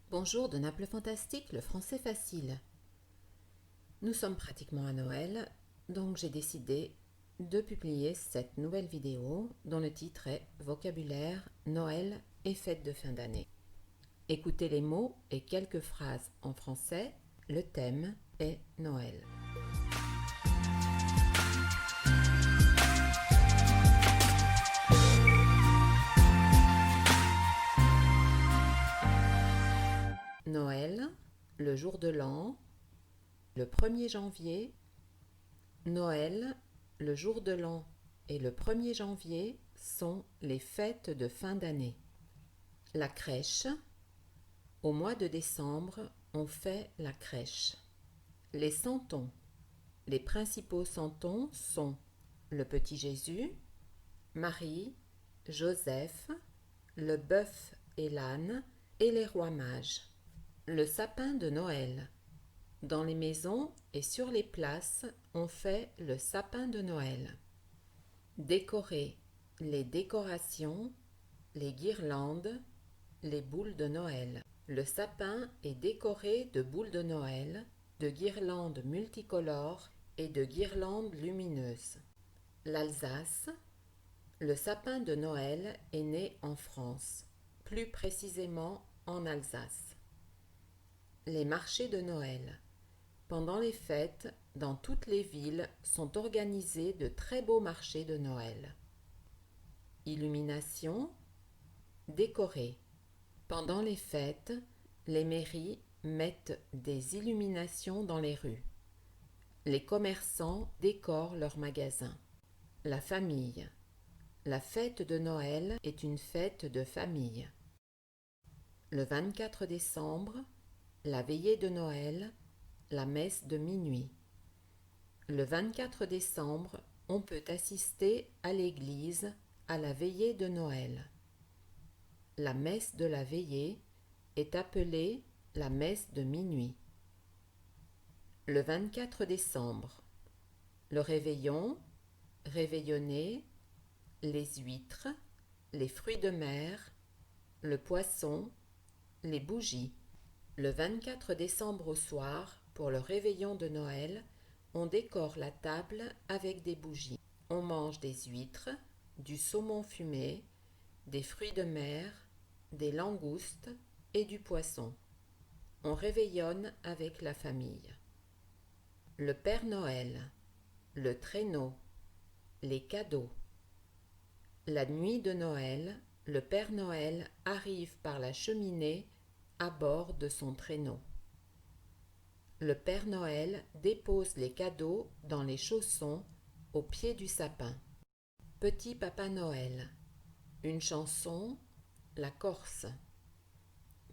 Bonjour de Naples Fantastique, le français facile. Nous sommes pratiquement à Noël, donc j'ai décidé de publier cette nouvelle vidéo dont le titre est Vocabulaire, Noël et fête de fin d'année. Écoutez les mots et quelques phrases en français. Le thème est Noël. Noël, le jour de l'an, le 1er janvier. Noël, le jour de l'an et le 1er janvier sont les fêtes de fin d'année. La crèche. Au mois de décembre, on fait la crèche. Les santons. Les principaux santons sont le petit Jésus, Marie, Joseph, le bœuf et l'âne et les rois mages. Le sapin de Noël. Dans les maisons et sur les places, on fait le sapin de Noël. Décorer. Les décorations, les guirlandes, les boules de Noël. Le sapin est décoré de boules de Noël, de guirlandes multicolores et de guirlandes lumineuses. L'Alsace. Le sapin de Noël est né en France, plus précisément en Alsace. Les marchés de Noël. Pendant les fêtes, dans toutes les villes sont organisés de très beaux marchés de Noël. Illumination. Décorer. Pendant les fêtes, les mairies mettent des illuminations dans les rues. Les commerçants décorent leurs magasins. La famille. La fête de Noël est une fête de famille. Le 24 décembre, la veillée de Noël, la messe de minuit. Le 24 décembre, on peut assister à l'église à la veillée de Noël. La messe de la veillée est appelée la messe de minuit. Le 24 décembre, le réveillon, réveillonner, les huîtres, les fruits de mer, le poisson, les bougies. Le 24 décembre au soir, pour le réveillon de Noël, on décore la table avec des bougies. On mange des huîtres, du saumon fumé, des fruits de mer, des langoustes et du poisson. On réveillonne avec la famille. Le Père Noël, le traîneau, les cadeaux. La nuit de Noël, le Père Noël arrive par la cheminée à bord de son traîneau. Le Père Noël dépose les cadeaux dans les chaussons au pied du sapin. Petit Papa Noël. Une chanson, la Corse.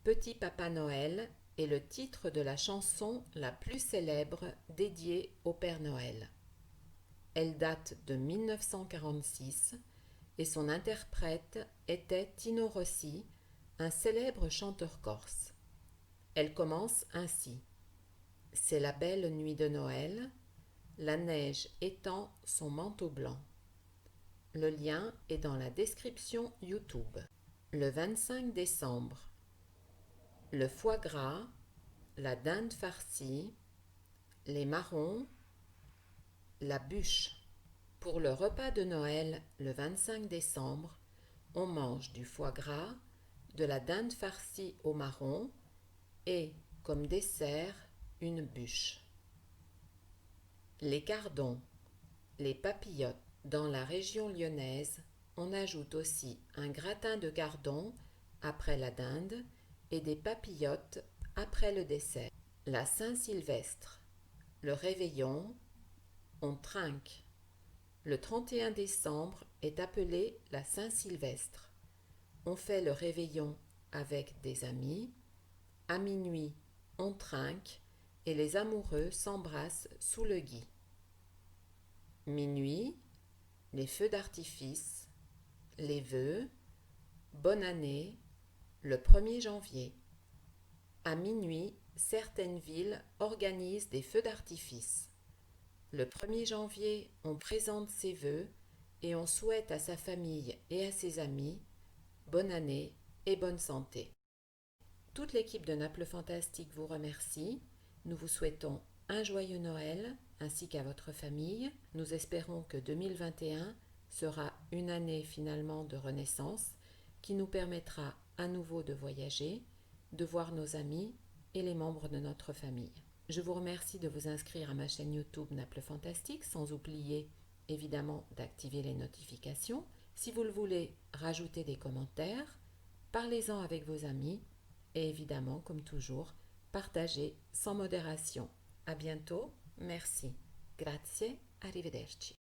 Petit Papa Noël est le titre de la chanson la plus célèbre dédiée au Père Noël. Elle date de 1946 et son interprète était Tino Rossi, un célèbre chanteur corse. Elle commence ainsi. C'est la belle nuit de Noël, la neige étend son manteau blanc. Le lien est dans la description YouTube. Le 25 décembre, le foie gras, la dinde farcie, les marrons, la bûche. Pour le repas de Noël, le 25 décembre, on mange du foie gras, de la dinde farcie au marron et, comme dessert, une bûche. Les cardons, les papillotes. Dans la région lyonnaise, on ajoute aussi un gratin de cardon après la dinde et des papillotes après le dessert. La Saint-Sylvestre, le réveillon, on trinque. Le 31 décembre est appelé la Saint-Sylvestre. On fait le réveillon avec des amis. À minuit, on trinque et les amoureux s'embrassent sous le gui. Minuit, les feux d'artifice, les vœux, bonne année, le 1er janvier. À minuit, certaines villes organisent des feux d'artifice. Le 1er janvier, on présente ses vœux et on souhaite à sa famille et à ses amis bonne année et bonne santé. Toute l'équipe de Naples Fantastique vous remercie. Nous vous souhaitons un joyeux Noël ainsi qu'à votre famille. Nous espérons que 2021 sera une année finalement de renaissance qui nous permettra à nouveau de voyager, de voir nos amis et les membres de notre famille. Je vous remercie de vous inscrire à ma chaîne YouTube Naples Fantastique, sans oublier évidemment d'activer les notifications. Si vous le voulez, rajoutez des commentaires, parlez-en avec vos amis et évidemment, comme toujours, partagez sans modération. À bientôt, merci. Grazie, arrivederci.